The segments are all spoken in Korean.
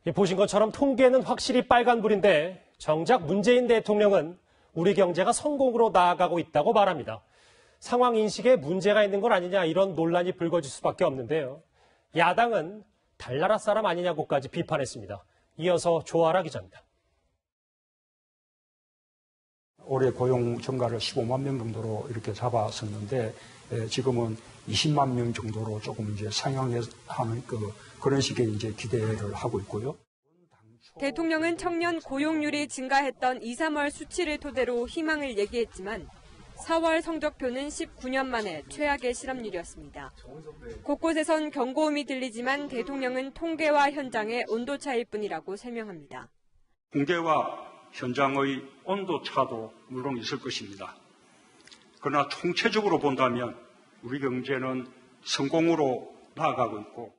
보신 것처럼 통계는 확실히 빨간불인데 정작 문재인 대통령은 우리 경제가 성공으로 나아가고 있다고 말합니다. 상황 인식에 문제가 있는 건 아니냐 이런 논란이 불거질 수밖에 없는데요. 야당은 달나라 사람 아니냐고까지 비판했습니다. 이어서 조아라 기자입니다. 올해 고용 증가를 15만 명 정도로 이렇게 잡았었는데 지금은 20만 명 정도로 조금 이제 상향하는 그런 식의 이제 기대를 하고 있고요. 대통령은 청년 고용률이 증가했던 2, 3월 수치를 토대로 희망을 얘기했지만 4월 성적표는 19년 만에 최악의 실업률이었습니다. 곳곳에선 경고음이 들리지만 대통령은 통계와 현장의 온도 차이일 뿐이라고 설명합니다. 통계와 현장의 온도 차도 물론 있을 것입니다. 그러나 총체적으로 본다면 우리 경제는 성공으로 나아가고 있고.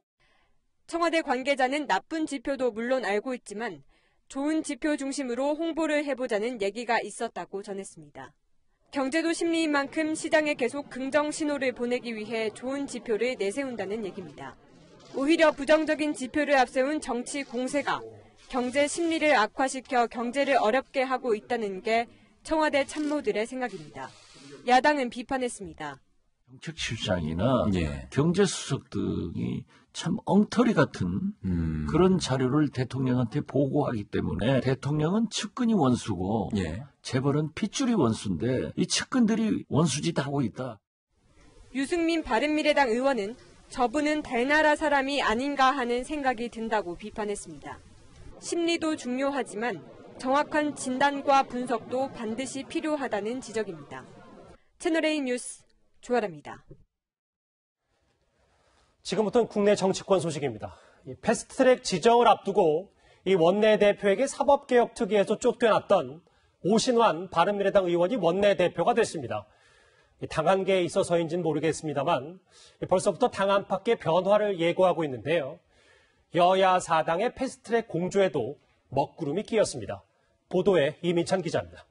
청와대 관계자는 나쁜 지표도 물론 알고 있지만 좋은 지표 중심으로 홍보를 해보자는 얘기가 있었다고 전했습니다. 경제도 심리인 만큼 시장에 계속 긍정 신호를 보내기 위해 좋은 지표를 내세운다는 얘기입니다. 오히려 부정적인 지표를 앞세운 정치 공세가 경제 심리를 악화시켜 경제를 어렵게 하고 있다는 게 청와대 참모들의 생각입니다. 야당은 비판했습니다. 정책실장이나 경제수석 등이 참 엉터리 같은 그런 자료를 대통령한테 보고하기 때문에 대통령은 측근이 원수고 재벌은 핏줄이 원수인데 이 측근들이 원수짓 하고 있다. 유승민 바른미래당 의원은 저분은 달나라 사람이 아닌가 하는 생각이 든다고 비판했습니다. 심리도 중요하지만 정확한 진단과 분석도 반드시 필요하다는 지적입니다. 채널A 뉴스 조아라입니다. 지금부터는 국내 정치권 소식입니다. 패스트트랙 지정을 앞두고 이 원내대표에게 사법개혁 특위에서 쫓겨났던 오신환 바른미래당 의원이 원내대표가 됐습니다. 당 안계에 있어서인지는 모르겠습니다만 벌써부터 당 안팎의 변화를 예고하고 있는데요. 여야 4당의 패스트트랙 공조에도 먹구름이 끼었습니다. 보도에 이민찬 기자입니다.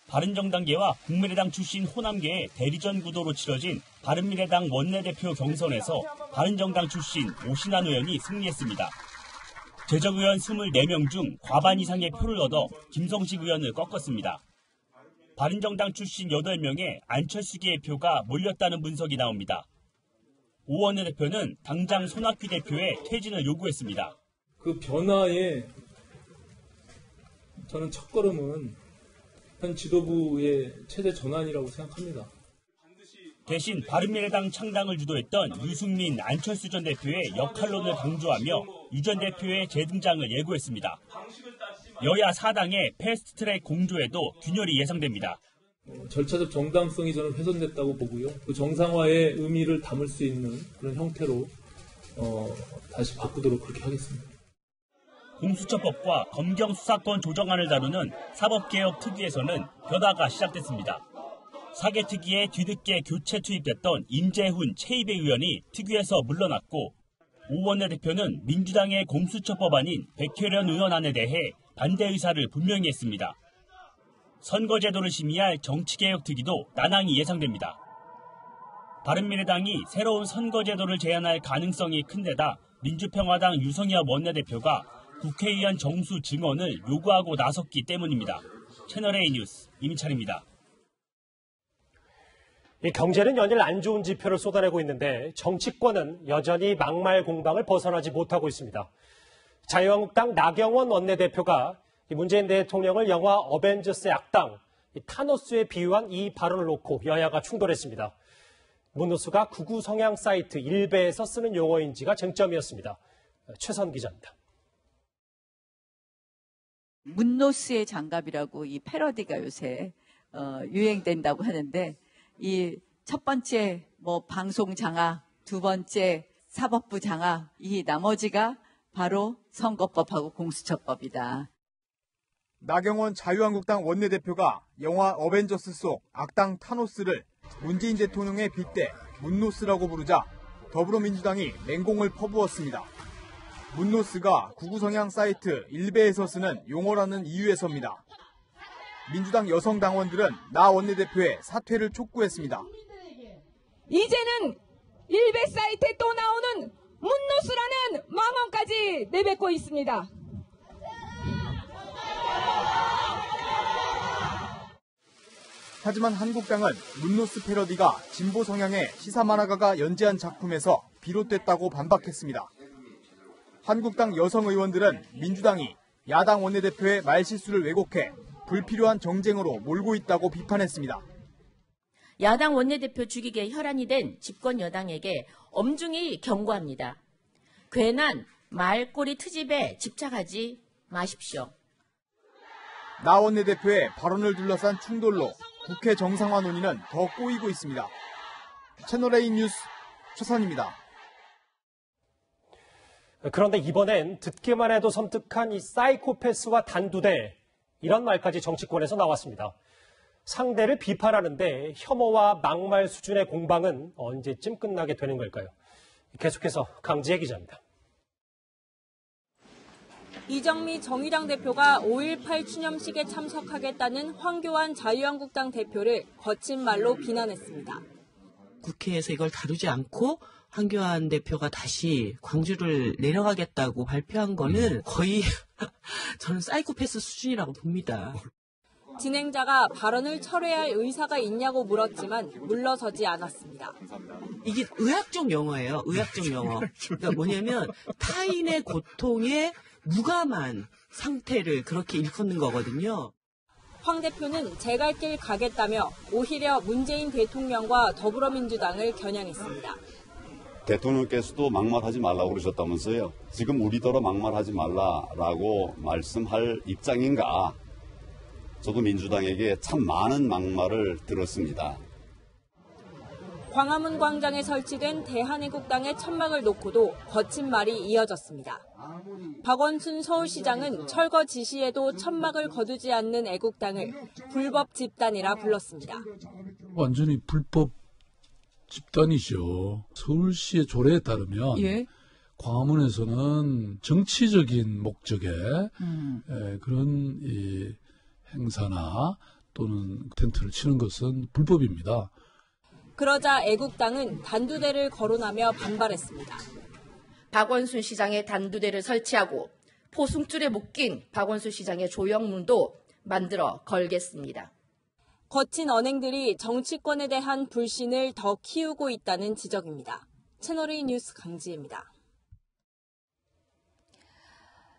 바른정당계와 국민의당 출신 호남계의 대리전 구도로 치러진 바른미래당 원내대표 경선에서 바른정당 출신 오신환 의원이 승리했습니다. 재적의원 24명 중 과반 이상의 표를 얻어 김성식 의원을 꺾었습니다. 바른정당 출신 8명의 안철수계의 표가 몰렸다는 분석이 나옵니다. 오 원내대표는 당장 손학규 대표의 퇴진을 요구했습니다. 그 변화의 저는 첫걸음은 현 지도부의 체제 전환이라고 생각합니다. 대신 바른미래당 창당을 주도했던 유승민, 안철수 전 대표의 역할론을 강조하며 유 전 대표의 재등장을 예고했습니다. 여야 4당의 패스트트랙 공조에도 균열이 예상됩니다. 절차적 정당성이 저는 훼손됐다고 보고요. 그 정상화의 의미를 담을 수 있는 그런 형태로 다시 바꾸도록 그렇게 하겠습니다. 공수처법과 검경 수사권 조정안을 다루는 사법개혁 특위에서는 변화가 시작됐습니다. 사개특위에 뒤늦게 교체 투입됐던 임재훈, 최이배 의원이 특위에서 물러났고 오 원내대표는 민주당의 공수처법안인 백혜련 의원안에 대해 반대 의사를 분명히 했습니다. 선거제도를 심의할 정치개혁 특위도 난항이 예상됩니다. 바른미래당이 새로운 선거제도를 제안할 가능성이 큰 데다 민주평화당 유성엽 원내대표가 국회의원 정수 증언을 요구하고 나섰기 때문입니다. 채널A 뉴스 이민찬입니다. 경제는 연일 안 좋은 지표를 쏟아내고 있는데 정치권은 여전히 막말 공방을 벗어나지 못하고 있습니다. 자유한국당 나경원 원내대표가 문재인 대통령을 영화 어벤져스의 악당 타노스에 비유한 이 발언을 놓고 여야가 충돌했습니다. 문노스가 극우 성향 사이트 일베에서 쓰는 용어인지가 쟁점이었습니다. 최선 기자입니다. 문노스의 장갑이라고 이 패러디가 요새 유행된다고 하는데 이 첫 번째 방송 장악, 두 번째 사법부 장악, 이 나머지가 바로 선거법하고 공수처법이다. 나경원 자유한국당 원내대표가 영화 어벤져스 속 악당 타노스를 문재인 대통령의 빗대 문노스라고 부르자 더불어민주당이 맹공을 퍼부었습니다. 문노스가 극우 성향 사이트 일베에서 쓰는 용어라는 이유에서입니다. 민주당 여성 당원들은 나 원내대표의 사퇴를 촉구했습니다. 이제는 일베 사이트에 또 나오는 문노스라는 망할 다시 내뱉고 있습니다. 하지만 한국당은 문노스 패러디가 진보 성향의 시사 만화가가 연재한 작품에서 비롯됐다고 반박했습니다. 한국당 여성 의원들은 민주당이 야당 원내대표의 말실수를 왜곡해 불필요한 정쟁으로 몰고 있다고 비판했습니다. 야당 원내대표 죽이기에 혈안이 된 집권 여당에게 엄중히 경고합니다. 괜한 말꼬리 트집에 집착하지 마십시오. 나 원내대표의 발언을 둘러싼 충돌로 국회 정상화 논의는 더 꼬이고 있습니다. 채널A 뉴스 최선입니다. 그런데 이번엔 듣기만 해도 섬뜩한 이 사이코패스와 단두대, 이런 말까지 정치권에서 나왔습니다. 상대를 비판하는데 혐오와 막말 수준의 공방은 언제쯤 끝나게 되는 걸까요? 계속해서 강지혜 기자입니다. 이정미 정의당 대표가 5.18 추념식에 참석하겠다는 황교안 자유한국당 대표를 거친 말로 비난했습니다. 국회에서 이걸 다루지 않고 황교안 대표가 다시 광주를 내려가겠다고 발표한 거는 거의 저는 사이코패스 수준이라고 봅니다. 진행자가 발언을 철회할 의사가 있냐고 물었지만 물러서지 않았습니다. 이게 의학적 용어예요. 의학적 용어. 그러니까 뭐냐면 타인의 고통에 무감한 상태를 그렇게 일컫는 거거든요. 황 대표는 제 갈 길 가겠다며 오히려 문재인 대통령과 더불어민주당을 겨냥했습니다. 대통령께서도 막말하지 말라고 그러셨다면서요. 지금 우리더러 막말하지 말라라고 말씀할 입장인가? 저도 민주당에게 참 많은 막말을 들었습니다. 광화문 광장에 설치된 대한애국당의 천막을 놓고도 거친 말이 이어졌습니다. 박원순 서울시장은 철거 지시에도 천막을 거두지 않는 애국당을 불법 집단이라 불렀습니다. 완전히 불법 집단이죠. 서울시의 조례에 따르면 광화문에서는 정치적인 목적의 그런 이 행사나 또는 텐트를 치는 것은 불법입니다. 그러자 애국당은 단두대를 거론하며 반발했습니다. 박원순 시장의 단두대를 설치하고 포승줄에 묶인 박원순 시장의 조형문도 만들어 걸겠습니다. 거친 언행들이 정치권에 대한 불신을 더 키우고 있다는 지적입니다. 채널A 뉴스 강지혜입니다.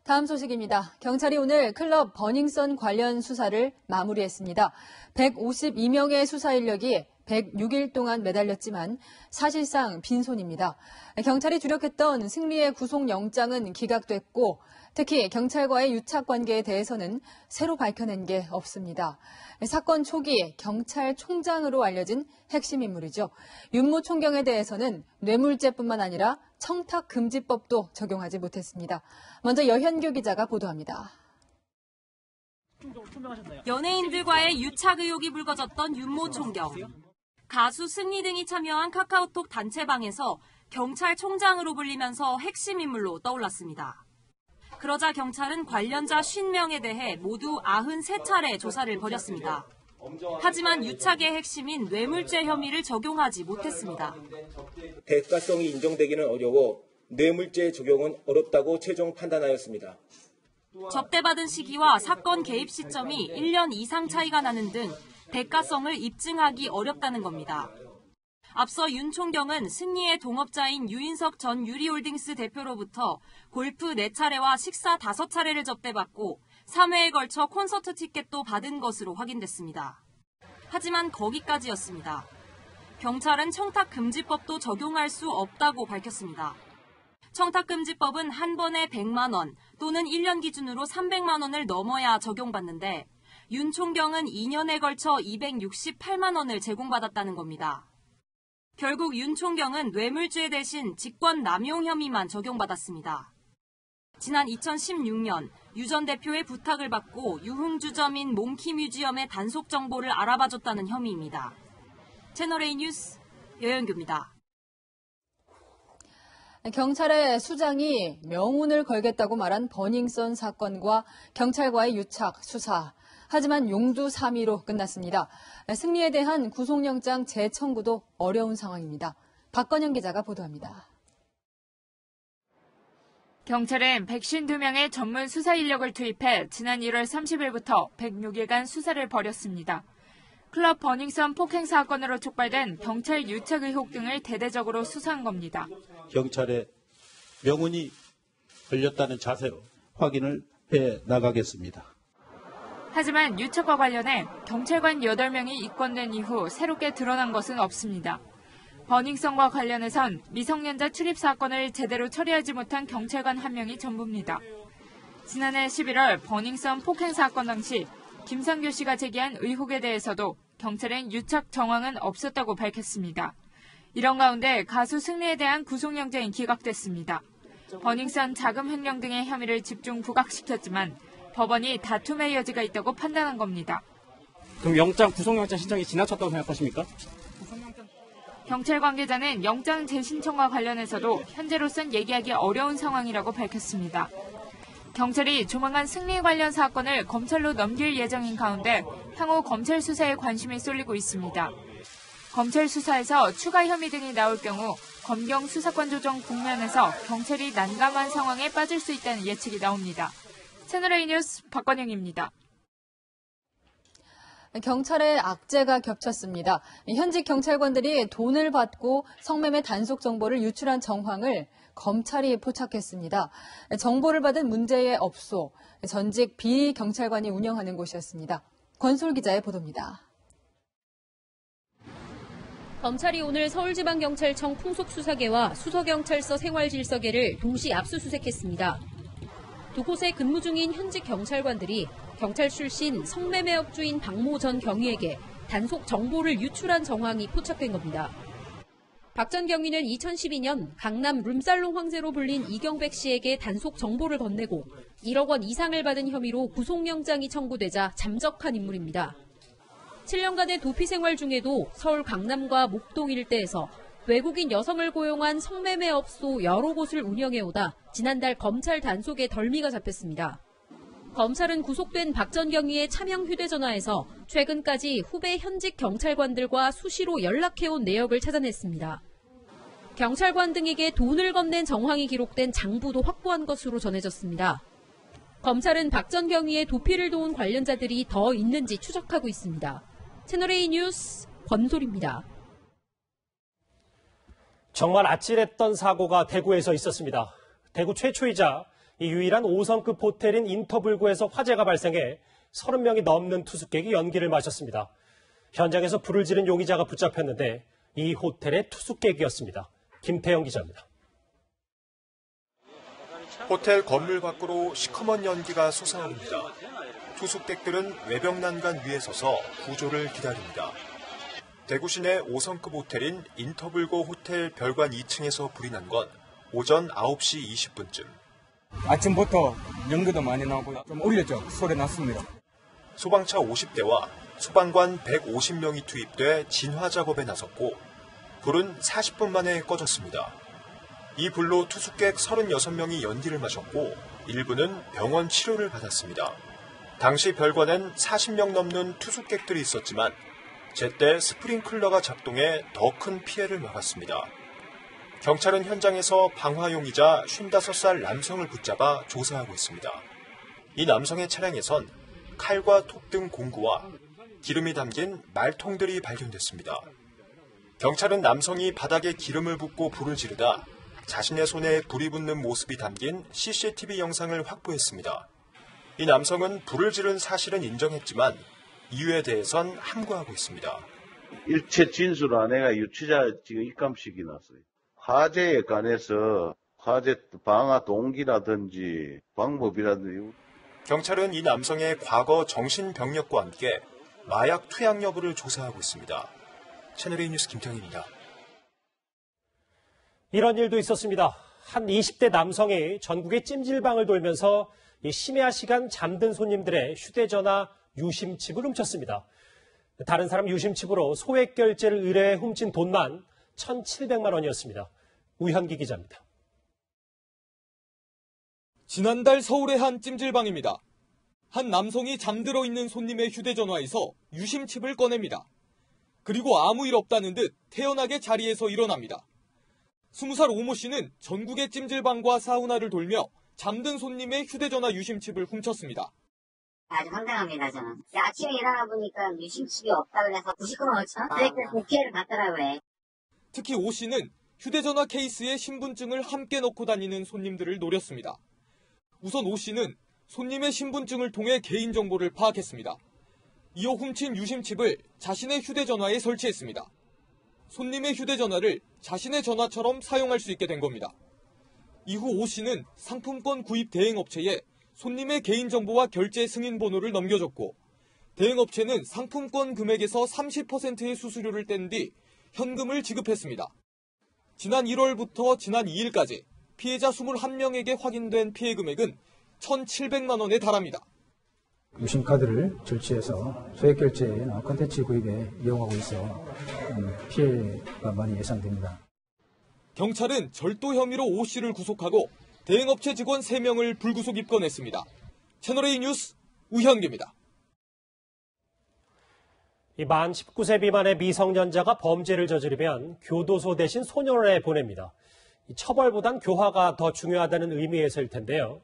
다음 소식입니다. 경찰이 오늘 클럽 버닝썬 관련 수사를 마무리했습니다. 152명의 수사 인력이 106일 동안 매달렸지만 사실상 빈손입니다. 경찰이 주력했던 승리의 구속영장은 기각됐고 특히 경찰과의 유착 관계에 대해서는 새로 밝혀낸 게 없습니다. 사건 초기 경찰총장으로 알려진 핵심 인물이죠. 윤모 총경에 대해서는 뇌물죄뿐만 아니라 청탁금지법도 적용하지 못했습니다. 먼저 여현규 기자가 보도합니다. 연예인들과의 유착 의혹이 불거졌던 윤모 총경. 가수 승리 등이 참여한 카카오톡 단체방에서 경찰총장으로 불리면서 핵심 인물로 떠올랐습니다. 그러자 경찰은 관련자 50명에 대해 모두 93차례 조사를 벌였습니다. 하지만 유착의 핵심인 뇌물죄 혐의를 적용하지 못했습니다. 대가성이 인정되기는 어려워 뇌물죄 적용은 어렵다고 최종 판단하였습니다. 접대받은 시기와 사건 개입 시점이 1년 이상 차이가 나는 등 대가성을 입증하기 어렵다는 겁니다. 앞서 윤 총경은 승리의 동업자인 유인석 전 유리홀딩스 대표로부터 골프 4차례와 식사 5차례를 접대받고 3회에 걸쳐 콘서트 티켓도 받은 것으로 확인됐습니다. 하지만 거기까지였습니다. 경찰은 청탁금지법도 적용할 수 없다고 밝혔습니다. 청탁금지법은 한 번에 100만 원 또는 1년 기준으로 300만 원을 넘어야 적용받는데 윤 총경은 2년에 걸쳐 268만 원을 제공받았다는 겁니다. 결국 윤 총경은 뇌물죄 대신 직권 남용 혐의만 적용받았습니다. 지난 2016년 유 전 대표의 부탁을 받고 유흥주점인 몽키뮤지엄의 단속 정보를 알아봐줬다는 혐의입니다. 채널A 뉴스 여현규입니다. 경찰의 수장이 명운을 걸겠다고 말한 버닝썬 사건과 경찰과의 유착 수사. 하지만 용두사미로 끝났습니다. 승리에 대한 구속영장 재청구도 어려운 상황입니다. 박건영 기자가 보도합니다. 경찰은 152명의 전문 수사 인력을 투입해 지난 1월 30일부터 106일간 수사를 벌였습니다. 클럽 버닝썬 폭행 사건으로 촉발된 경찰 유착 의혹 등을 대대적으로 수사한 겁니다. 경찰의 명운이 걸렸다는 자세로 확인을 해 나가겠습니다. 하지만 유착과 관련해 경찰관 8명이 입건된 이후 새롭게 드러난 것은 없습니다. 버닝썬과 관련해선 미성년자 출입 사건을 제대로 처리하지 못한 경찰관 1명이 전부입니다. 지난해 11월 버닝썬 폭행 사건 당시 김상규 씨가 제기한 의혹에 대해서도 경찰은 유착 정황은 없었다고 밝혔습니다. 이런 가운데 가수 승리에 대한 구속영장이 기각됐습니다. 버닝썬 자금 횡령 등의 혐의를 집중 부각시켰지만 법원이 다툼의 여지가 있다고 판단한 겁니다. 그럼 구속영장 신청이 지나쳤다고 생각하십니까? 경찰 관계자는 영장 재신청과 관련해서도 현재로선 얘기하기 어려운 상황이라고 밝혔습니다. 경찰이 조만간 승리 관련 사건을 검찰로 넘길 예정인 가운데 향후 검찰 수사에 관심이 쏠리고 있습니다. 검찰 수사에서 추가 혐의 등이 나올 경우 검경 수사권 조정 국면에서 경찰이 난감한 상황에 빠질 수 있다는 예측이 나옵니다. 채널A 뉴스 박건영입니다. 경찰의 악재가 겹쳤습니다. 현직 경찰관들이 돈을 받고 성매매 단속 정보를 유출한 정황을 검찰이 포착했습니다. 정보를 받은 문제의 업소, 전직 비경찰관이 운영하는 곳이었습니다. 권솔 기자의 보도입니다. 검찰이 오늘 서울지방경찰청 풍속수사계와 수서경찰서 생활질서계를 동시 압수수색했습니다. 두 곳에 근무 중인 현직 경찰관들이 경찰 출신 성매매 업주인 박모 전 경위에게 단속 정보를 유출한 정황이 포착된 겁니다. 박 전 경위는 2012년 강남 룸살롱 황제로 불린 이경백 씨에게 단속 정보를 건네고 1억 원 이상을 받은 혐의로 구속영장이 청구되자 잠적한 인물입니다. 7년간의 도피 생활 중에도 서울 강남과 목동 일대에서 외국인 여성을 고용한 성매매 업소 여러 곳을 운영해오다 지난달 검찰 단속에 덜미가 잡혔습니다. 검찰은 구속된 박 전 경위의 차명 휴대전화에서 최근까지 후배 현직 경찰관들과 수시로 연락해온 내역을 찾아냈습니다. 경찰관 등에게 돈을 건넨 정황이 기록된 장부도 확보한 것으로 전해졌습니다. 검찰은 박 전 경위의 도피를 도운 관련자들이 더 있는지 추적하고 있습니다. 채널A 뉴스 권솔입니다. 정말 아찔했던 사고가 대구에서 있었습니다. 대구 최초이자 유일한 5성급 호텔인 인터블고에서 화재가 발생해 30명이 넘는 투숙객이 연기를 마셨습니다. 현장에서 불을 지른 용의자가 붙잡혔는데 이 호텔의 투숙객이었습니다. 김태영 기자입니다. 호텔 건물 밖으로 시커먼 연기가 솟아오릅니다. 투숙객들은 외벽난간 위에 서서 구조를 기다립니다. 대구 시내 5성급 호텔인 인터블고 호텔 별관 2층에서 불이 난 건 오전 9시 20분쯤. 아침부터 연기도 많이 나고 좀 울렸죠. 소리 났습니다. 소방차 50대와 소방관 150명이 투입돼 진화 작업에 나섰고 불은 40분 만에 꺼졌습니다. 이 불로 투숙객 36명이 연기를 마셨고 일부는 병원 치료를 받았습니다. 당시 별관엔 40명 넘는 투숙객들이 있었지만 제때 스프링클러가 작동해 더 큰 피해를 막았습니다. 경찰은 현장에서 방화용이자 55살 남성을 붙잡아 조사하고 있습니다. 이 남성의 차량에선 칼과 톱 등 공구와 기름이 담긴 말통들이 발견됐습니다. 경찰은 남성이 바닥에 기름을 붓고 불을 지르다 자신의 손에 불이 붙는 모습이 담긴 CCTV 영상을 확보했습니다. 이 남성은 불을 지른 사실은 인정했지만 이유에 대해선 함구하고 있습니다. 일체 진술 안에가 유치자 지금 입감식이 났어요. 화재에 관해서 화재 방화 동기라든지 방법이라든지. 경찰은 이 남성의 과거 정신병력과 함께 마약 투약 여부를 조사하고 있습니다. 채널A 뉴스 김태형입니다. 이런 일도 있었습니다. 한 20대 남성이 전국의 찜질방을 돌면서 심야 시간 잠든 손님들의 휴대전화 유심칩을 훔쳤습니다. 다른 사람 유심칩으로 소액 결제를 의뢰해 훔친 돈만 1,700만 원이었습니다. 우현기 기자입니다. 지난달 서울의 한 찜질방입니다. 한 남성이 잠들어 있는 손님의 휴대전화에서 유심칩을 꺼냅니다. 그리고 아무 일 없다는 듯 태연하게 자리에서 일어납니다. 20살 오모 씨는 전국의 찜질방과 사우나를 돌며 잠든 손님의 휴대전화 유심칩을 훔쳤습니다. 아주 황당합니다, 저는. 아침에 일어나 보니까 유심칩이 없다 그래서 99만 5천 원? 그러니까 국회를 갔더라고요. 특히 오 씨는 휴대전화 케이스에 신분증을 함께 넣고 다니는 손님들을 노렸습니다. 우선 오 씨는 손님의 신분증을 통해 개인정보를 파악했습니다. 이어 훔친 유심칩을 자신의 휴대전화에 설치했습니다. 손님의 휴대전화를 자신의 전화처럼 사용할 수 있게 된 겁니다. 이후 오 씨는 상품권 구입 대행업체에 손님의 개인정보와 결제 승인 번호를 넘겨줬고 대행업체는 상품권 금액에서 30%의 수수료를 뗀 뒤 현금을 지급했습니다. 지난 1월부터 지난 2일까지 피해자 21명에게 확인된 피해 금액은 1,700만 원에 달합니다. 유심카드를 절취해서 소액결제나 콘텐츠 구입에 이용하고 있어 피해가 많이 예상됩니다. 경찰은 절도 혐의로 오 씨를 구속하고 대행업체 직원 3명을 불구속 입건했습니다. 채널A 뉴스 우현기입니다. 만 19세 미만의 미성년자가 범죄를 저지르면 교도소 대신 소년원에 보냅니다. 처벌보단 교화가 더 중요하다는 의미에서일 텐데요.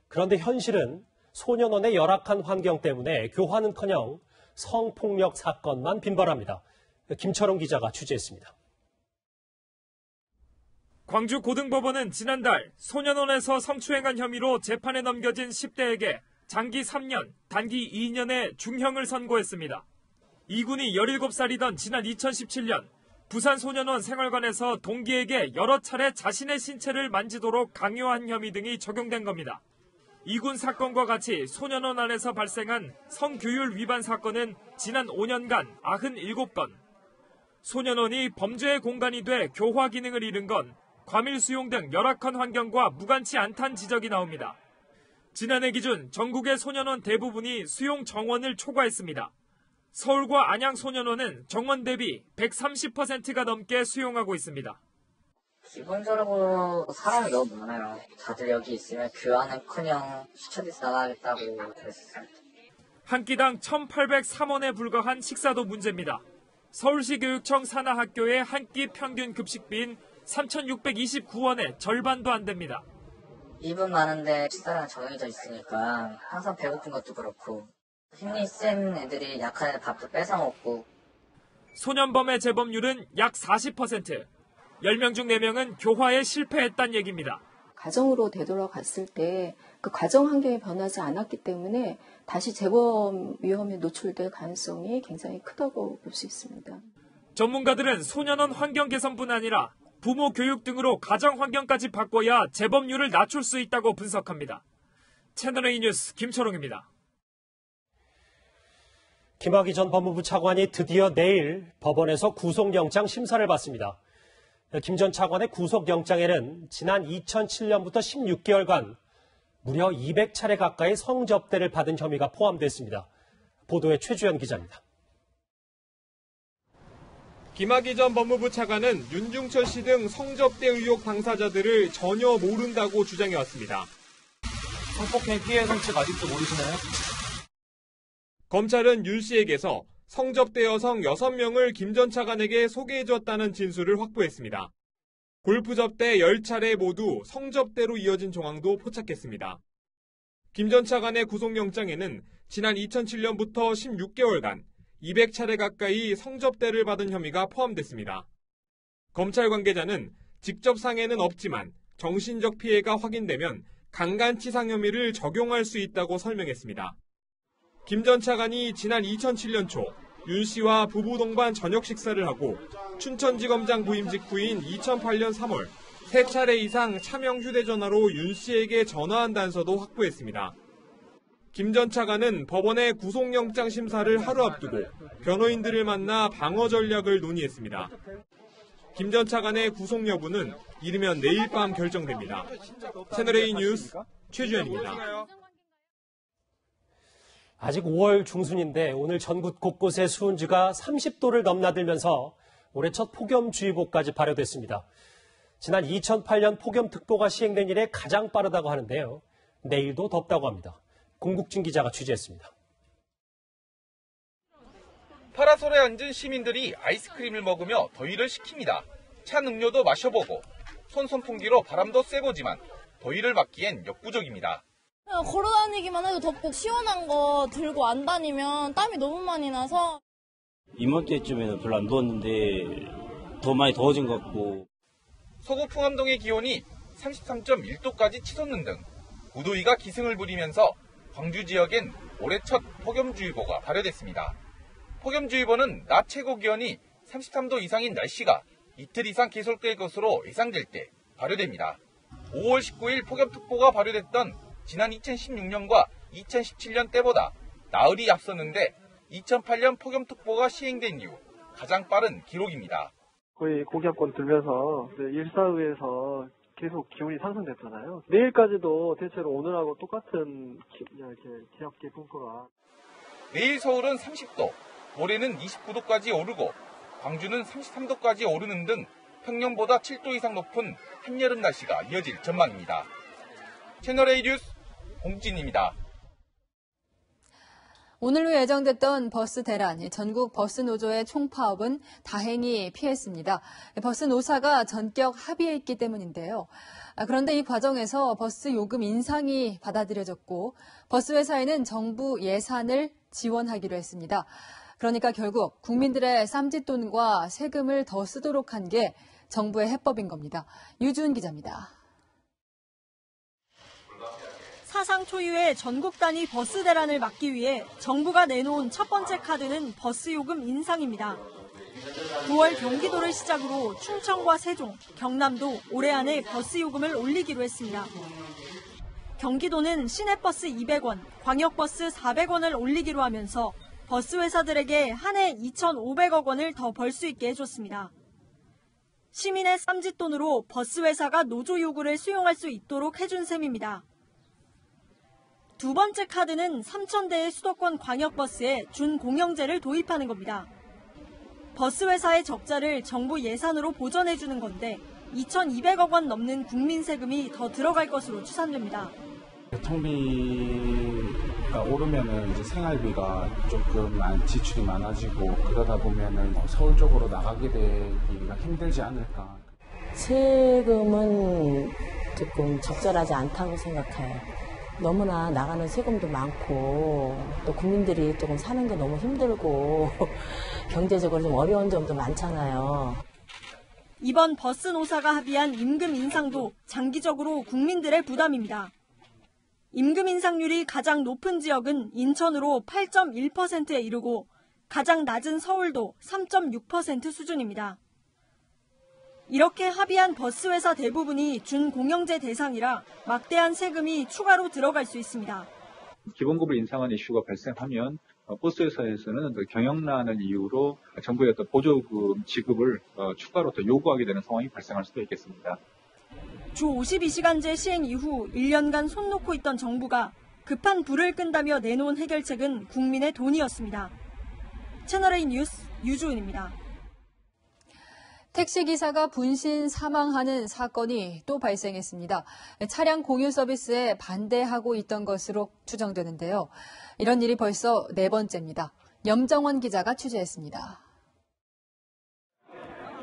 그런데 현실은 소년원의 열악한 환경 때문에 교화는커녕 성폭력 사건만 빈번합니다. 김철웅 기자가 취재했습니다. 광주 고등법원은 지난달 소년원에서 성추행한 혐의로 재판에 넘겨진 10대에게 장기 3년, 단기 2년의 중형을 선고했습니다. 이군이 17살이던 지난 2017년 부산 소년원 생활관에서 동기에게 여러 차례 자신의 신체를 만지도록 강요한 혐의 등이 적용된 겁니다. 이군 사건과 같이 소년원 안에서 발생한 성교율 위반 사건은 지난 5년간 97건. 소년원이 범죄의 공간이 돼 교화 기능을 잃은 건 과밀 수용 등 열악한 환경과 무관치 않다는 지적이 나옵니다. 지난해 기준 전국의 소년원 대부분이 수용 정원을 초과했습니다. 서울과 안양 소년원은 정원 대비 130%가 넘게 수용하고 있습니다. 기본적으로 사람이 너무 많아요. 다들 여기 있으면 교환은커녕 스튜디오에서 나가겠다고 그랬었어요. 한 끼당 1,803원에 불과한 식사도 문제입니다. 서울시 교육청 산하학교의 한 끼 평균 급식비인 3,629원의 절반도 안 됩니다. 2분 많은데 식사가 정해져 있으니까 항상 배고픈 것도 그렇고 힘이 센 애들이 약한 애들 밥도 뺏어먹고. 소년범의 재범률은 약 40%. 10명 중 4명은 교화에 실패했다는 얘기입니다. 가정으로 되돌아갔을 때 그 가정 환경이 변하지 않았기 때문에 다시 재범 위험에 노출될 가능성이 굉장히 크다고 볼 수 있습니다. 전문가들은 소년원 환경 개선뿐 아니라 부모 교육 등으로 가정 환경까지 바꿔야 재범률을 낮출 수 있다고 분석합니다. 채널A 뉴스 김철웅입니다. 김학의 전 법무부 차관이 드디어 내일 법원에서 구속영장 심사를 받습니다. 김 전 차관의 구속영장에는 지난 2007년부터 16개월간 무려 200차례 가까이 성접대를 받은 혐의가 포함됐습니다. 보도에 최주연 기자입니다. 김학의 전 법무부 차관은 윤중철 씨 등 성접대 의혹 당사자들을 전혀 모른다고 주장해왔습니다. 성폭행 피해 성취가 아직도 모르시나요? 검찰은 윤 씨에게서 성접대 여성 6명을 김 전 차관에게 소개해줬다는 진술을 확보했습니다. 골프 접대 10차례 모두 성접대로 이어진 정황도 포착했습니다. 김 전 차관의 구속영장에는 지난 2007년부터 16개월간 200차례 가까이 성접대를 받은 혐의가 포함됐습니다. 검찰 관계자는 직접 상해는 없지만 정신적 피해가 확인되면 강간치상 혐의를 적용할 수 있다고 설명했습니다. 김 전 차관이 지난 2007년 초 윤 씨와 부부 동반 저녁 식사를 하고 춘천지검장 부임 직후인 2008년 3월 3차례 이상 차명 휴대전화로 윤 씨에게 전화한 단서도 확보했습니다. 김 전 차관은 법원의 구속영장 심사를 하루 앞두고 변호인들을 만나 방어 전략을 논의했습니다. 김 전 차관의 구속 여부는 이르면 내일 밤 결정됩니다. 채널A 뉴스 최주현입니다. 아직 5월 중순인데 오늘 전국 곳곳의 수온지가 30도를 넘나들면서 올해 첫 폭염주의보까지 발효됐습니다. 지난 2008년 폭염특보가 시행된 이래 가장 빠르다고 하는데요. 내일도 덥다고 합니다. 공국진 기자가 취재했습니다. 파라솔에 앉은 시민들이 아이스크림을 먹으며 더위를 식힙니다. 찬 음료도 마셔보고 손 선풍기로 바람도 쐬보지만 더위를 막기엔 역부족입니다. 그냥 걸어다니기만 해도 덥고 시원한 거 들고 안 다니면 땀이 너무 많이 나서. 이맘때쯤에는 별로 안 더웠는데 더 많이 더워진 것 같고. 서구 풍암동의 기온이 33.1도까지 치솟는 등 무더위가 기승을 부리면서 광주 지역엔 올해 첫 폭염주의보가 발효됐습니다. 폭염주의보는 낮 최고 기온이 33도 이상인 날씨가 이틀 이상 계속될 것으로 예상될 때 발효됩니다. 5월 19일 폭염특보가 발효됐던 지난 2016년과 2017년 때보다 나흘이 앞섰는데 2008년 폭염특보가 시행된 이후 가장 빠른 기록입니다. 거의 고기압권 들면서 일사의에서 계속 기온이 상승됐잖아요. 내일까지도 대체로 오늘하고 똑같은 기압기 분포가. 내일 서울은 30도, 모레는 29도까지 오르고 광주는 33도까지 오르는 등 평년보다 7도 이상 높은 한여름 날씨가 이어질 전망입니다. 채널A 뉴스 홍진입니다. 오늘로 예정됐던 버스 대란, 전국 버스 노조의 총파업은 다행히 피했습니다. 버스 노사가 전격 합의했기 때문인데요. 그런데 이 과정에서 버스 요금 인상이 받아들여졌고 버스 회사에는 정부 예산을 지원하기로 했습니다. 그러니까 결국 국민들의 쌈짓돈과 세금을 더 쓰도록 한 게 정부의 해법인 겁니다. 유주은 기자입니다. 사상 초유의 전국 단위 버스 대란을 막기 위해 정부가 내놓은 첫 번째 카드는 버스 요금 인상입니다. 9월 경기도를 시작으로 충청과 세종, 경남도 올해 안에 버스 요금을 올리기로 했습니다. 경기도는 시내버스 200원, 광역버스 400원을 올리기로 하면서 버스 회사들에게 한 해 2,500억 원을 더 벌 수 있게 해줬습니다. 시민의 쌈짓돈으로 버스 회사가 노조 요구를 수용할 수 있도록 해준 셈입니다. 두 번째 카드는 3,000대의 수도권 광역버스에 준공영제를 도입하는 겁니다. 버스 회사의 적자를 정부 예산으로 보전해주는 건데 2,200억 원 넘는 국민 세금이 더 들어갈 것으로 추산됩니다. 교통비가 오르면은 이제 생활비가 조금 지출이 많아지고 그러다 보면은 서울 쪽으로 나가게 되기가 힘들지 않을까. 세금은 조금 적절하지 않다고 생각해요. 너무나 나가는 세금도 많고 또 국민들이 조금 사는 게 너무 힘들고 경제적으로 좀 어려운 점도 많잖아요. 이번 버스 노사가 합의한 임금 인상도 장기적으로 국민들의 부담입니다. 임금 인상률이 가장 높은 지역은 인천으로 8.1%에 이르고 가장 낮은 서울도 3.6% 수준입니다. 이렇게 합의한 버스 회사 대부분이 준공영제 대상이라 막대한 세금이 추가로 들어갈 수 있습니다. 기본급을 인상하는 이슈가 발생하면 버스 회사에서는 경영난을 이유로 정부의 어떤 보조금 지급을 추가로 더 요구하게 되는 상황이 발생할 수도 있겠습니다. 주 52시간제 시행 이후 1년간 손 놓고 있던 정부가 급한 불을 끈다며 내놓은 해결책은 국민의 돈이었습니다. 채널A 뉴스 유주은입니다. 택시기사가 분신 사망하는 사건이 또 발생했습니다. 차량 공유 서비스에 반대하고 있던 것으로 추정되는데요. 이런 일이 벌써 네 번째입니다. 염정원 기자가 취재했습니다.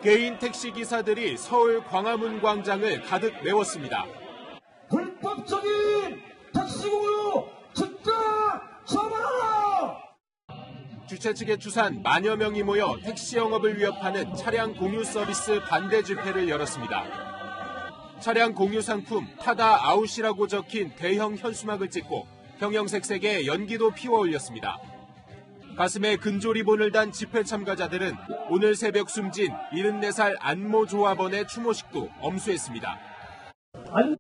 개인 택시기사들이 서울 광화문 광장을 가득 메웠습니다. 불법적인 택시공유 즉각 처벌하라! 주최 측에 추산 만여 명이 모여 택시 영업을 위협하는 차량 공유 서비스 반대 집회를 열었습니다. 차량 공유 상품 타다 아웃이라고 적힌 대형 현수막을 찍고 형형색색의 연기도 피워 올렸습니다. 가슴에 근조 리본을 단 집회 참가자들은 오늘 새벽 숨진 74살 안모 조합원의 추모식도 엄수했습니다. 안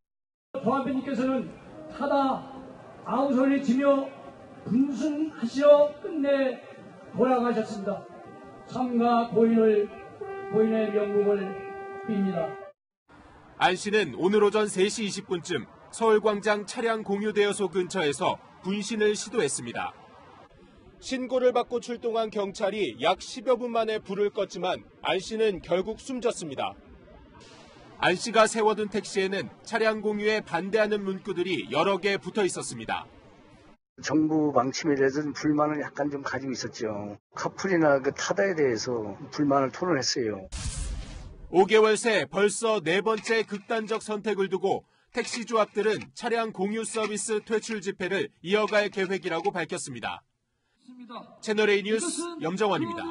조합원님께서는 타다 아웃을 지며 분순하시어 끝내 돌아가셨습니다. 참가 고인의 명복을 빕니다. 안 씨는 오늘 오전 3시 20분쯤 서울광장 차량 공유대여소 근처에서 분신을 시도했습니다. 신고를 받고 출동한 경찰이 약 10여 분 만에 불을 껐지만 안 씨는 결국 숨졌습니다. 안 씨가 세워둔 택시에는 차량 공유에 반대하는 문구들이 여러 개 붙어 있었습니다. 정부 방침에 대해서 불만을 약간 좀 가지고 있었죠. 카풀이나 그 타다에 대해서 불만을 토론했어요. 5개월 새 벌써 네 번째 극단적 선택을 두고 택시 조합들은 차량 공유 서비스 퇴출 집회를 이어갈 계획이라고 밝혔습니다. 채널A 뉴스 염정원입니다.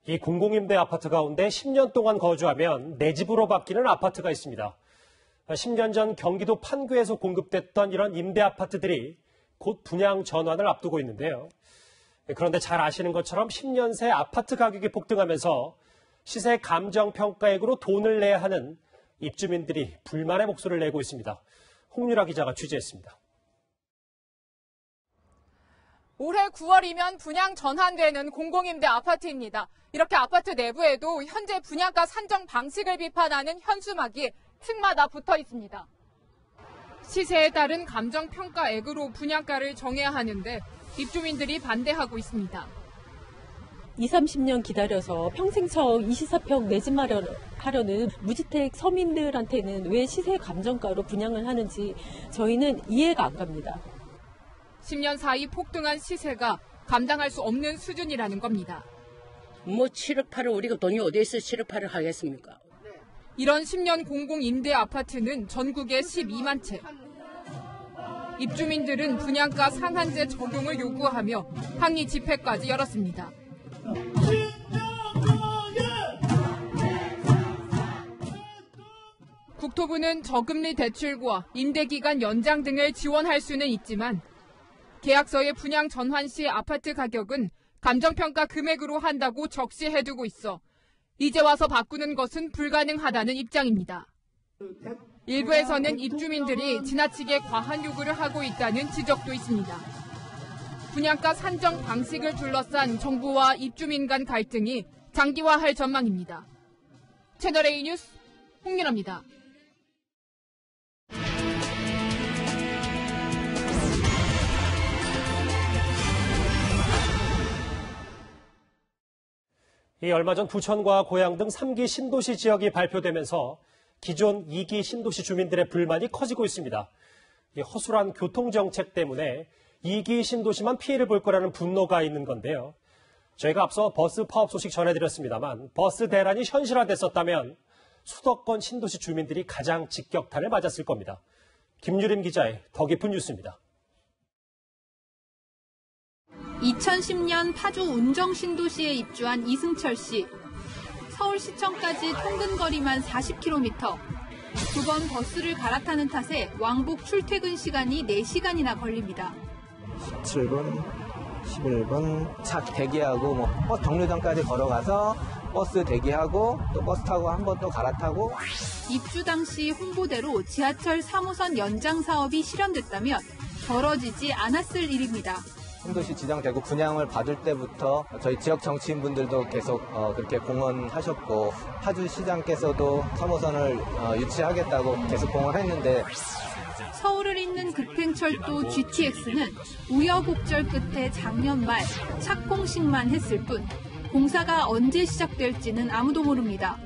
이 공공임대 아파트 가운데 10년 동안 거주하면 내 집으로 바뀌는 아파트가 있습니다. 10년 전 경기도 판교에서 공급됐던 이런 임대 아파트들이 곧 분양 전환을 앞두고 있는데요. 그런데 잘 아시는 것처럼 10년 새 아파트 가격이 폭등하면서 시세 감정평가액으로 돈을 내야 하는 입주민들이 불만의 목소리를 내고 있습니다. 홍유라 기자가 취재했습니다. 올해 9월이면 분양 전환되는 공공임대 아파트입니다. 이렇게 아파트 내부에도 현재 분양가 산정 방식을 비판하는 현수막이 층마다 붙어 있습니다. 시세에 따른 감정평가액으로 분양가를 정해야 하는데 입주민들이 반대하고 있습니다. 20, 30년 기다려서 평생처 24평 내 집 마련하려는 무주택 서민들한테는 왜 시세 감정가로 분양을 하는지 저희는 이해가 안 갑니다. 10년 사이 폭등한 시세가 감당할 수 없는 수준이라는 겁니다. 뭐 7억 8억 우리가 돈이 어디에서 7억 8억 하겠습니까? 이런 10년 공공임대 아파트는 전국에 12만 채. 입주민들은 분양가 상한제 적용을 요구하며 항의 집회까지 열었습니다. 국토부는 저금리 대출과 임대기간 연장 등을 지원할 수는 있지만 계약서의 분양 전환 시 아파트 가격은 감정평가 금액으로 한다고 적시해두고 있어 이제 와서 바꾸는 것은 불가능하다는 입장입니다. 일부에서는 입주민들이 지나치게 과한 요구를 하고 있다는 지적도 있습니다. 분양가 산정 방식을 둘러싼 정부와 입주민 간 갈등이 장기화할 전망입니다. 채널A 뉴스 홍윤아입니다. 얼마 전 부천과 고양 등 3기 신도시 지역이 발표되면서 기존 2기 신도시 주민들의 불만이 커지고 있습니다. 허술한 교통정책 때문에 2기 신도시만 피해를 볼 거라는 분노가 있는 건데요. 저희가 앞서 버스 파업 소식 전해드렸습니다만 버스 대란이 현실화됐었다면 수도권 신도시 주민들이 가장 직격탄을 맞았을 겁니다. 김유림 기자의 더 깊은 뉴스입니다. 2010년 파주 운정신도시에 입주한 이승철 씨. 서울시청까지 통근 거리만 40km. 두 번 버스를 갈아타는 탓에 왕복 출퇴근 시간이 4시간이나 걸립니다. 17분, 11분 차 대기하고 버스 정류장까지 걸어가서 버스 대기하고 또 버스 타고 한 번 또 갈아타고. 입주 당시 홍보대로 지하철 3호선 연장 사업이 실현됐다면 벌어지지 않았을 일입니다. 신도시 지정되고 분양을 받을 때부터 저희 지역 정치인분들도 계속 그렇게 공언하셨고 파주시장께서도 3호선을 유치하겠다고 계속 공언했는데 서울을 잇는 급행철도 GTX는 우여곡절 끝에 작년 말 착공식만 했을 뿐 공사가 언제 시작될지는 아무도 모릅니다.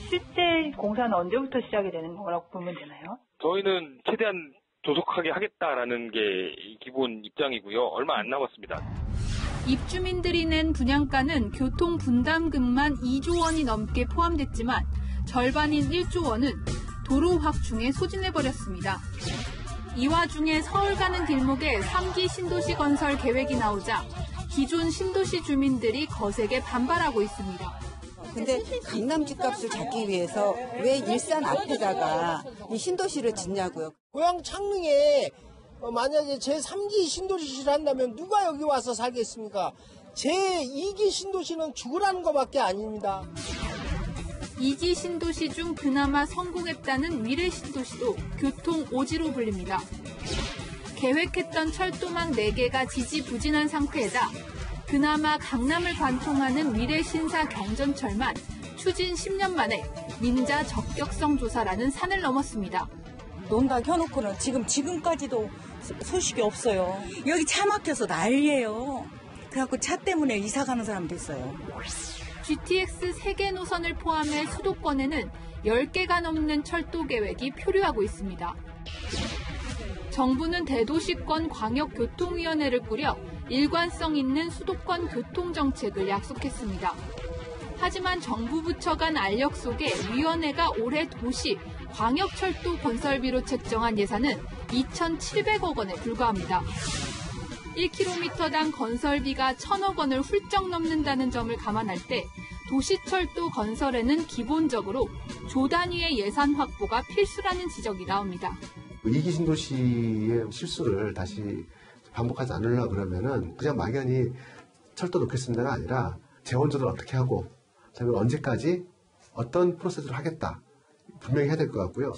실제 공사는 언제부터 시작이 되는 거라고 보면 되나요? 저희는 최대한 조속하게 하겠다라는 게 기본 입장이고요. 얼마 안 남았습니다. 입주민들이 낸 분양가는 교통분담금만 2조 원이 넘게 포함됐지만 절반인 1조 원은 도로 확충에 소진해버렸습니다. 이 와중에 서울 가는 길목에 3기 신도시 건설 계획이 나오자 기존 신도시 주민들이 거세게 반발하고 있습니다. 근데 강남 집값을 잡기 위해서 왜 일산 앞에다가 이 신도시를 짓냐고요. 고향 창릉에 만약에 제3기 신도시를 한다면 누가 여기 와서 살겠습니까? 제2기 신도시는 죽으라는 것밖에 아닙니다. 2기 신도시 중 그나마 성공했다는 미래 신도시도 교통 오지로 불립니다. 계획했던 철도망 4개가 지지부진한 상태에다 그나마 강남을 관통하는 미래 신사 경전철만 추진 10년 만에 민자 적격성 조사라는 산을 넘었습니다. 논다 켜놓고는 지금까지도 소식이 없어요. 여기 차 막혀서 난리예요. 그래갖고 차 때문에 이사 가는 사람 됐어요. GTX 3개 노선을 포함해 수도권에는 10개가 넘는 철도 계획이 표류하고 있습니다. 정부는 대도시권 광역교통위원회를 꾸려 일관성 있는 수도권 교통정책을 약속했습니다. 하지만 정부 부처 간 알력 속에 위원회가 올해 도시 광역철도 건설비로 책정한 예산은 2,700억 원에 불과합니다. 1km당 건설비가 1,000억 원을 훌쩍 넘는다는 점을 감안할 때 도시철도 건설에는 기본적으로 조 단위의 예산 확보가 필수라는 지적이 나옵니다. 이기 신도시의 실수를 다시 반복하지 않으려고 그러면은 그냥 막연히 철도 놓겠습니다가 아니라 재원조를 어떻게 하고 그다음에 언제까지 어떤 프로세스를 하겠다 분명히 해야 될 것 같고요.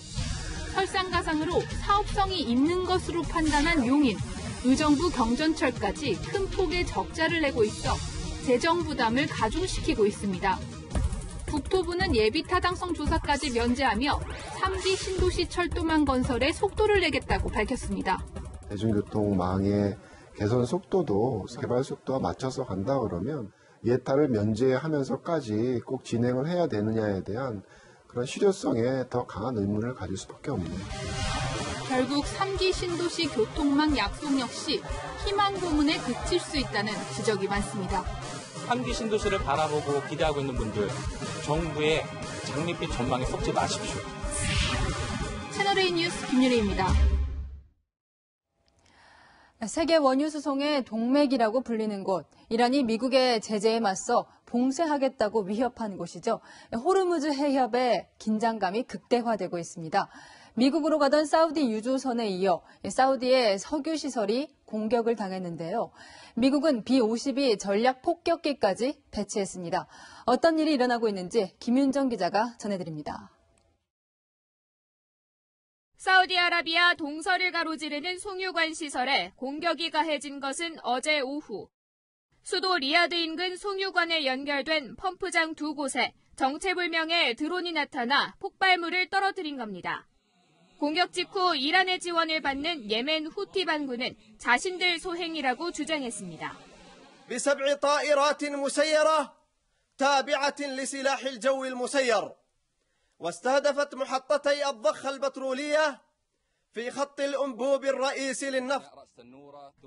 설상가상으로 사업성이 있는 것으로 판단한 용인, 의정부 경전철까지 큰 폭의 적자를 내고 있어 재정 부담을 가중시키고 있습니다. 국토부는 예비 타당성 조사까지 면제하며 3기 신도시 철도망 건설에 속도를 내겠다고 밝혔습니다. 대중교통망의 개선 속도도 개발 속도와 맞춰서 간다 그러면 예타를 면제하면서까지 꼭 진행을 해야 되느냐에 대한 그런 실효성에 더 강한 의문을 가질 수밖에 없네요. 결국 3기 신도시 교통망 약속 역시 희망 고문에 그칠 수 있다는 지적이 많습니다. 3기 신도시를 바라보고 기대하고 있는 분들, 정부의 장밋빛 전망에 속지 마십시오. 채널A 뉴스 김유리입니다. 세계 원유 수송의 동맥이라고 불리는 곳, 이란이 미국의 제재에 맞서 봉쇄하겠다고 위협한 곳이죠. 호르무즈 해협의 긴장감이 극대화되고 있습니다. 미국으로 가던 사우디 유조선에 이어 사우디의 석유 시설이 공격을 당했는데요. 미국은 B-52 전략 폭격기까지 배치했습니다. 어떤 일이 일어나고 있는지 김윤정 기자가 전해드립니다. 사우디아라비아 동서를 가로지르는 송유관 시설에 공격이 가해진 것은 어제 오후. 수도 리야드 인근 송유관에 연결된 펌프장 2곳에 정체불명의 드론이 나타나 폭발물을 떨어뜨린 겁니다. 공격 직후 이란의 지원을 받는 예멘 후티 반군은 자신들 소행이라고 주장했습니다. ب7 طائرات مسيرة تابعة لسلاح الجو المسير واستهدفت محطتي الضخ البترولية في خط الأنبوب الرئيسي للنفط.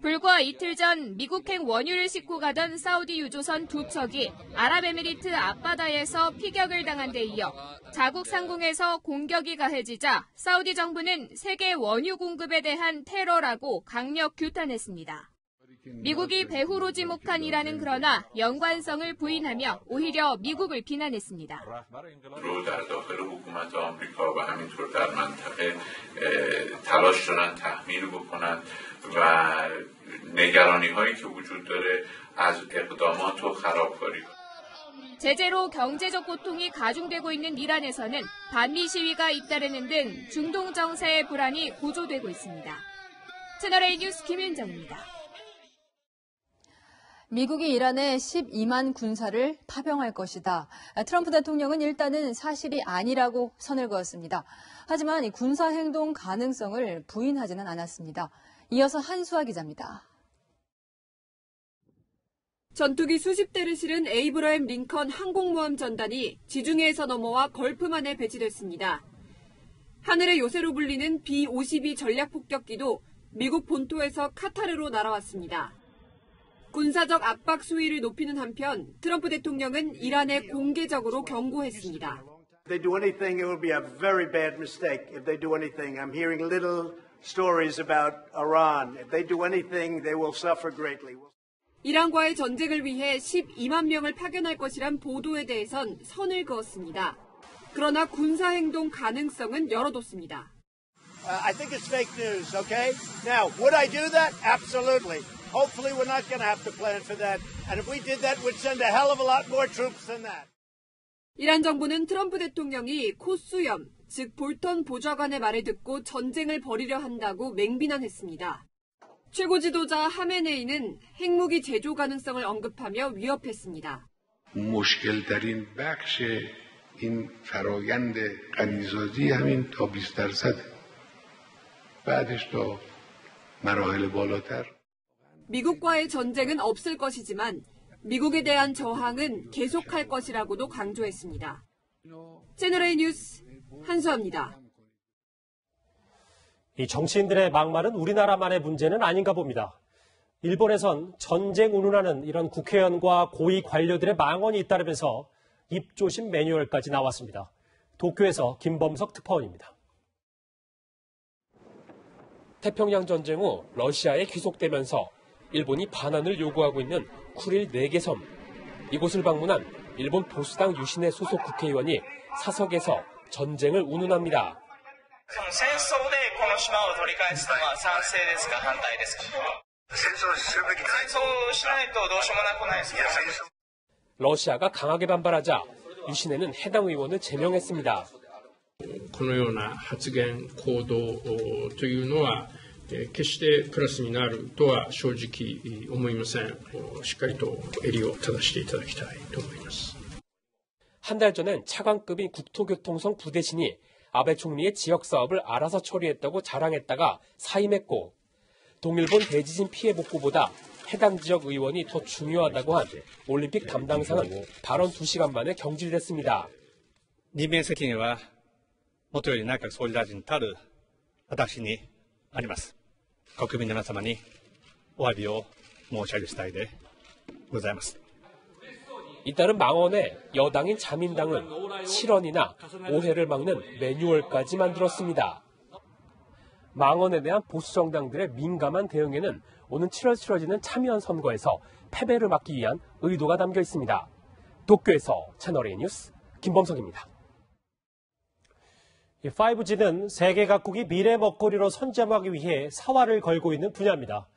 불과 이틀 전 미국행 원유를 싣고 가던 사우디 유조선 2척이 아랍에미리트 앞바다에서 피격을 당한 데 이어 자국 상공에서 공격이 가해지자 사우디 정부는 세계 원유 공급에 대한 테러라고 강력 규탄했습니다. 미국이 배후로 지목한 이란은 그러나 연관성을 부인하며 오히려 미국을 비난했습니다. 제재로 경제적 고통이 가중되고 있는 이란에서는 반미 시위가 잇따르는 등 중동 정세의 불안이 고조되고 있습니다. 채널A 뉴스 김윤정입니다. 미국이 이란에 12만 군사를 파병할 것이다. 트럼프 대통령은 일단은 사실이 아니라고 선을 그었습니다. 하지만 이 군사 행동 가능성을 부인하지는 않았습니다. 이어서 한수아 기자입니다. 전투기 수십 대를 실은 에이브러햄 링컨 항공모함 전단이 지중해에서 넘어와 걸프만에 배치됐습니다. 하늘의 요새로 불리는 B-52 전략 폭격기도 미국 본토에서 카타르로 날아왔습니다. 군사적 압박 수위를 높이는 한편 트럼프 대통령은 이란에 공개적으로 경고했습니다. If they do anything, it will be a very bad mistake. If they do anything, I'm hearing little stories about Iran. If they do anything, they will suffer greatly. 이란과의 전쟁을 위해 12만 명을 파견할 것이란 보도에 대해선 선을 그었습니다. 그러나 군사 행동 가능성은 열어뒀습니다. I think it's fake news, okay? Now, would I do that? Absolutely. Hopefully we're not going to have to plan for that. And if we did that, we'd send a hell of a lot more troops than that. 이란 정부는 트럼프 대통령이 코수염, 즉 볼턴 보좌관의 말을 듣고 전쟁을 벌이려 한다고 맹비난했습니다. 최고 지도자 하메네이는 핵무기 제조 가능성을 언급하며 위협했습니다. مشکل‌ترین بخش این فرآیند غنی‌سازی همین تا 20%. بعدش تا مراحل بالاتر. 미국과의 전쟁은 없을 것이지만 미국에 대한 저항은 계속할 것이라고도 강조했습니다. 채널A 뉴스 한수아입니다. 이 정치인들의 막말은 우리나라만의 문제는 아닌가 봅니다. 일본에선 전쟁 운운하는 이런 국회의원과 고위 관료들의 망언이 잇따르면서 입조심 매뉴얼까지 나왔습니다. 도쿄에서 김범석 특파원입니다. 태평양 전쟁 후 러시아에 귀속되면서 일본이 반환을 요구하고 있는 쿠릴 4개 섬. 이곳을 방문한 일본 보수당 유신의 소속 국회의원이 사석에서 전쟁을 운운합니다. 러시아가 강하게 반발하자 유신회는 해당 의원을 제명했습니다. このような発言、行動というのは決してプラスになるとは正直思いません。しっかりと襟を正していただきたいと思います。 한 달 전엔 차관급인 국토교통성 부대신이 아베 총리의 지역 사업을 알아서 처리했다고 자랑했다가 사임했고 동일본 대지진 피해 복구보다 해당 지역 의원이 더 중요하다고 한 올림픽 담당상은 발언 2시간 만에 경질됐습니다. 任命責任はもとより内閣総理大臣たる私にあります。国民の皆様にお詫びを申し上げる次第でございます。 이따른 망언에 여당인 자민당은 실언이나 오해를 막는 매뉴얼까지 만들었습니다. 망언에 대한 보수 정당들의 민감한 대응에는 오는 7월 치러지는 참의원 선거에서 패배를 막기 위한 의도가 담겨 있습니다. 도쿄에서 채널A 뉴스 김범석입니다. 5G는 세계 각국이 미래 먹거리로 선점하기 위해 사활을 걸고 있는 분야입니다.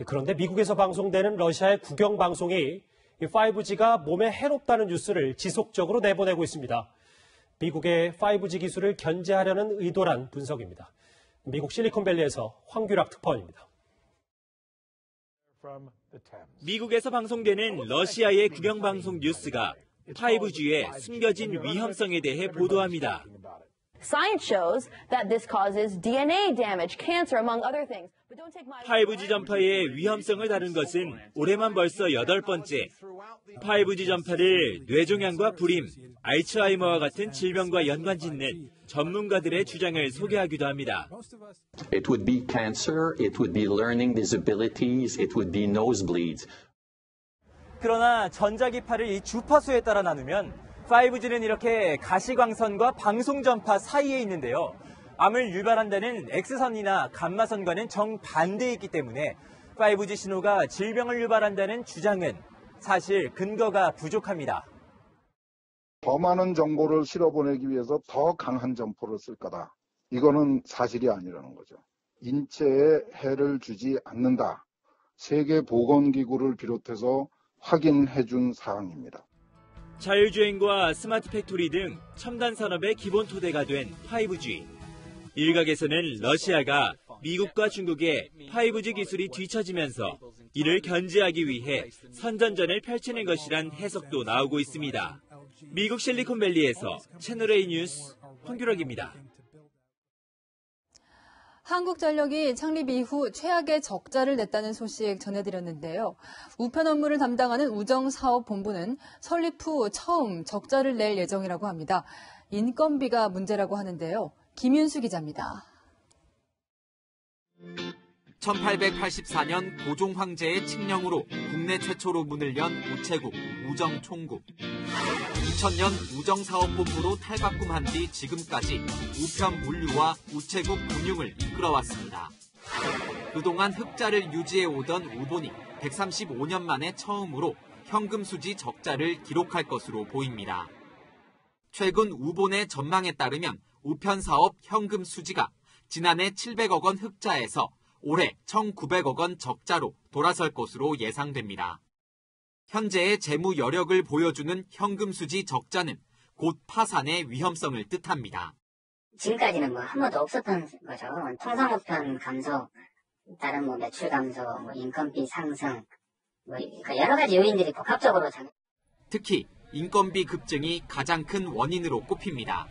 그런데 미국에서 방송되는 러시아의 국영방송이 5G가 몸에 해롭다는 뉴스를 지속적으로 내보내고 있습니다. 미국의 5G 기술을 견제하려는 의도란 분석입니다. 미국 실리콘밸리에서 황규락 특파원입니다. 미국에서 방송되는 러시아의 국영방송 뉴스가 5G의 숨겨진 위험성에 대해 보도합니다. Science shows that this causes DNA damage, cancer, among other things. 5G 전파의 위험성을 다룬 것은 올해만 벌써 8번째. 5G 전파를 뇌종양과 불임, 알츠하이머와 같은 질병과 연관짓는 전문가들의 주장을 소개하기도 합니다. It would be cancer, it would be learning disabilities, it would be nosebleeds. 그러나 전자기파를 이 주파수에 따라 나누면 5G는 이렇게 가시광선과 방송 전파 사이에 있는데요. 암을 유발한다는 X선이나 감마선과는 정반대에 있기 때문에 5G 신호가 질병을 유발한다는 주장은 사실 근거가 부족합니다. 더 많은 정보를 실어보내기 위해서 더 강한 점포를 쓸 거다. 이거는 사실이 아니라는 거죠. 인체에 해를 주지 않는다. 세계보건기구를 비롯해서 확인해 준 사항입니다. 자율주행과 스마트 팩토리 등 첨단 산업의 기본 토대가 된 5G. 일각에서는 러시아가 미국과 중국의 5G 기술이 뒤처지면서 이를 견제하기 위해 선전전을 펼치는 것이란 해석도 나오고 있습니다. 미국 실리콘밸리에서 채널A 뉴스 황규락입니다. 한국전력이 창립 이후 최악의 적자를 냈다는 소식 전해드렸는데요. 우편 업무를 담당하는 우정사업본부는 설립 후 처음 적자를 낼 예정이라고 합니다. 인건비가 문제라고 하는데요. 김윤수 기자입니다. 1884년 고종 황제의 칙령으로 국내 최초로 문을 연 우체국 우정총국. 2000년 우정사업본부로 탈바꿈한 뒤 지금까지 우편 물류와 우체국 운용을 이끌어왔습니다. 그동안 흑자를 유지해오던 우본이 135년 만에 처음으로 현금 수지 적자를 기록할 것으로 보입니다. 최근 우본의 전망에 따르면 우편 사업 현금 수지가 지난해 700억 원 흑자에서 올해 1,900억 원 적자로 돌아설 것으로 예상됩니다. 현재의 재무 여력을 보여주는 현금 수지 적자는 곧 파산의 위험성을 뜻합니다. 지금까지는 한 번도 없었던 거죠. 통상우편 감소, 다른 매출 감소, 인건비 상승, 여러 가지 요인들이 복합적으로 특히 인건비 급증이 가장 큰 원인으로 꼽힙니다.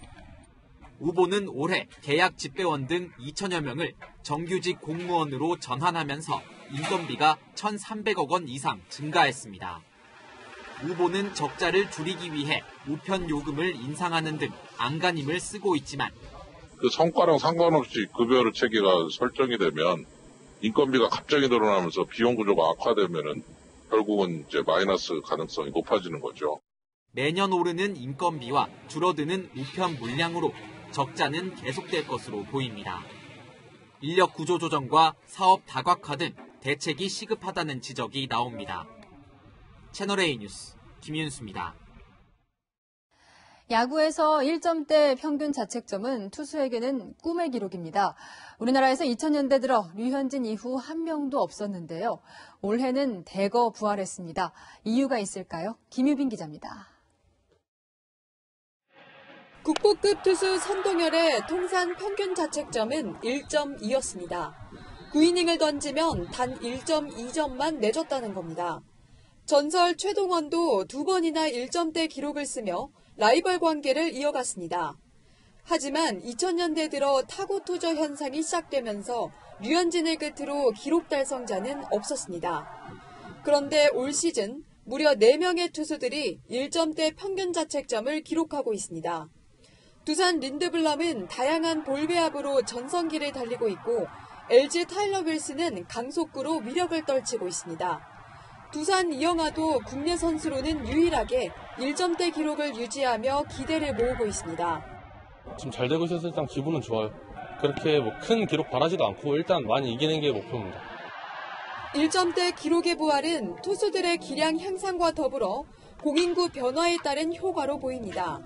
우본은 올해 계약 집배원 등 2천여 명을 정규직 공무원으로 전환하면서 인건비가 1,300억 원 이상 증가했습니다. 우본은 적자를 줄이기 위해 우편 요금을 인상하는 등 안간힘을 쓰고 있지만 그 성과랑 상관없이 급여를 체계가 설정이 되면 인건비가 갑자기 늘어나면서 비용 구조가 악화되면은 결국은 이제 마이너스 가능성이 높아지는 거죠. 매년 오르는 인건비와 줄어드는 우편 물량으로 적자는 계속될 것으로 보입니다. 인력 구조 조정과 사업 다각화 등 대책이 시급하다는 지적이 나옵니다. 채널A 뉴스 김윤수입니다. 야구에서 1점대 평균 자책점은 투수에게는 꿈의 기록입니다. 우리나라에서 2000년대 들어 류현진 이후 한 명도 없었는데요. 올해는 대거 부활했습니다. 이유가 있을까요? 김유빈 기자입니다. 국보급 투수 선동열의 통산 평균 자책점은 1.2였습니다. 9이닝을 던지면 단 1.2점만 내줬다는 겁니다. 전설 최동원도 2번이나 1점대 기록을 쓰며 라이벌 관계를 이어갔습니다. 하지만 2000년대 들어 타고 투저 현상이 시작되면서 류현진을 끝으로 기록 달성자는 없었습니다. 그런데 올 시즌 무려 4명의 투수들이 1점대 평균 자책점을 기록하고 있습니다. 두산 린드블럼은 다양한 볼 배합으로 전성기를 달리고 있고 LG 타일러 윌슨은 강속구로 위력을 떨치고 있습니다. 두산 이영하도 국내 선수로는 유일하게 1점대 기록을 유지하며 기대를 모으고 있습니다. 지금 잘 되고 있어서 일단 기분은 좋아요. 그렇게 큰 기록 바라지도 않고 일단 많이 이기는 게 목표입니다. 1점대 기록의 부활은 투수들의 기량 향상과 더불어 공인구 변화에 따른 효과로 보입니다.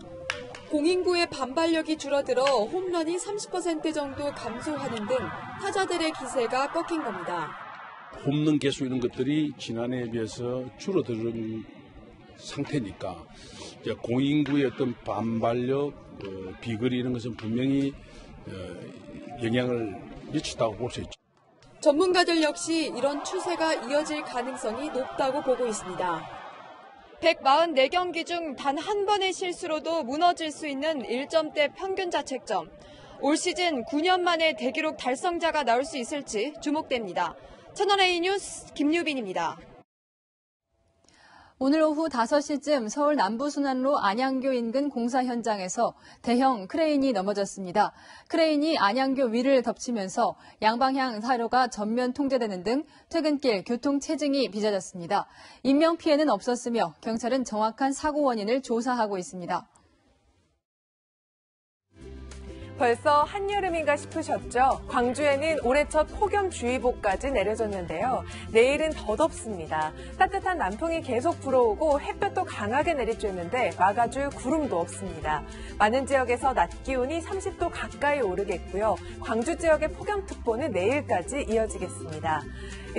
공인구의 반발력이 줄어들어 홈런이 30% 정도 감소하는 등 타자들의 기세가 꺾인 겁니다. 홈런 개수 이런 것들이 지난해에 비해서 줄어드는 상태니까 공인구의 어떤 반발력, 비거리 이런 것은 분명히 영향을 미친다고 볼 수 있죠. 전문가들 역시 이런 추세가 이어질 가능성이 높다고 보고 있습니다. 144경기 중 단 한 번의 실수로도 무너질 수 있는 1점대 평균 자책점. 올 시즌 9년 만에 대기록 달성자가 나올 수 있을지 주목됩니다. 채널A 뉴스 김유빈입니다. 오늘 오후 5시쯤 서울 남부순환로 안양교 인근 공사 현장에서 대형 크레인이 넘어졌습니다. 크레인이 안양교 위를 덮치면서 양방향 사로가 전면 통제되는 등 퇴근길 교통 체증이 빚어졌습니다. 인명피해는 없었으며 경찰은 정확한 사고 원인을 조사하고 있습니다. 벌써 한여름인가 싶으셨죠? 광주에는 올해 첫 폭염주의보까지 내려졌는데요. 내일은 더 덥습니다. 따뜻한 남풍이 계속 불어오고 햇볕도 강하게 내리쬐는데 막아줄 구름도 없습니다. 많은 지역에서 낮 기온이 30도 가까이 오르겠고요. 광주 지역의 폭염특보는 내일까지 이어지겠습니다.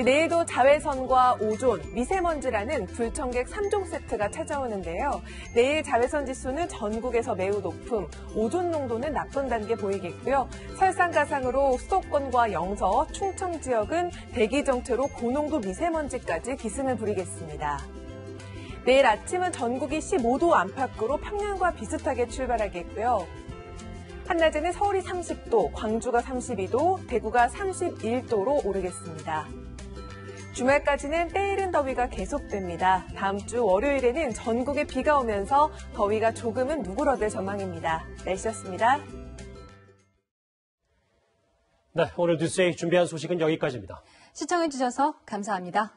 내일도 자외선과 오존, 미세먼지라는 불청객 3종 세트가 찾아오는데요. 내일 자외선 지수는 전국에서 매우 높음, 오존 농도는 나쁜 단계 보이겠고요. 설상가상으로 수도권과 영서, 충청 지역은 대기 정체로 고농도 미세먼지까지 기승을 부리겠습니다. 내일 아침은 전국이 15도 안팎으로 평년과 비슷하게 출발하겠고요. 한낮에는 서울이 30도, 광주가 32도, 대구가 31도로 오르겠습니다. 주말까지는 때이른 더위가 계속됩니다. 다음 주 월요일에는 전국에 비가 오면서 더위가 조금은 누그러들 전망입니다. 날씨였습니다. 네, 오늘 뉴스에 준비한 소식은 여기까지입니다. 시청해주셔서 감사합니다.